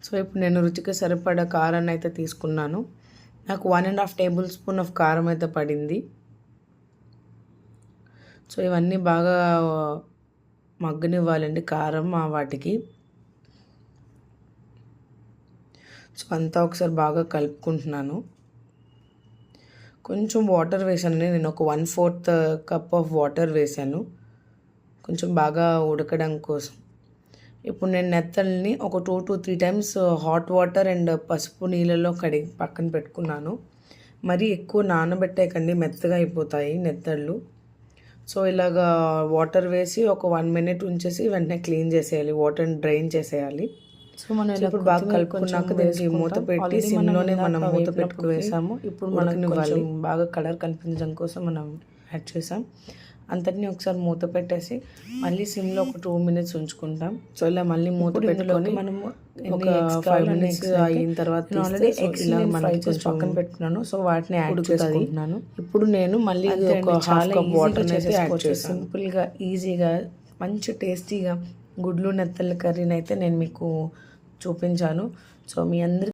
So ఇప్పుడు నేను రుచికి సరిపడా కారాన్ని అయితే తీసుకున్నాను. నాకు 1.5 టేబుల్ స్పూన్ ఆఫ్ కారం అయితే పడింది. సో ఇవన్నీ బాగా మగ్గనివ్వాలండి కారం వాటికి. సో అంతా ఒకసారి బాగా కలుపుకుంటున్నాను. కొంచెం వాటర్ వేసాను, నేను ఒక 1/4 కప్ ఆఫ్ వాటర్ వేసాను కొంచెం బాగా ఉడకడం కోసం. ఇప్పుడు నేను నెత్తల్ని ఒక 2 to 3 times hot water and పసుపు నీళ్ళలో కడిగి పక్కన పెట్టుకున్నాను. మరీ ఎక్కువ నానబెట్టేయకండి, మెత్తగా అయిపోతాయి నెత్తళ్ళు. సో ఇలాగా వాటర్ వేసి ఒక 1 minute ఉంచేసి వెంటనే క్లీన్ చేసేయాలి, వాటర్ని డ్రైన్ చేసేయాలి. సో మనం ఇప్పుడు బాగా కలుపుకున్నాక దీనికి మూత పెట్టి సిమ్లోనే మనం మూత పెట్టుకు వేసాము. ఇప్పుడు మనకు కొంచెం బాగా కలర్ కనిపించడం కోసం మనం యాడ్ చేసాం. అంతటినీ ఒకసారి మూత పెట్టేసి మళ్ళీ సిమ్లో ఒక 2 minutes ఉంచుకుంటాం. సో ఇలా మళ్ళీ మూత పెట్టుకొని మనము ఒక 5 minutes అయిన తర్వాత ఆల్రెడీ ఎగ్స్ ఇలా మనకి కొంచెం పక్కన పెట్టుకున్నాను. సో వాటిని యాడ్ చేసుకుంటున్నాను. ఇప్పుడు నేను మళ్ళీ ఒక హాఫ్ కప్ వాటర్ అయితే యాడ్ చేస్తాను. సింపుల్గా ఈజీగా మంచి టేస్టీగా గుడ్లు నెత్తళ్ళ కర్రీని అయితే నేను మీకు చూపించాను. సో మీ అందరికీ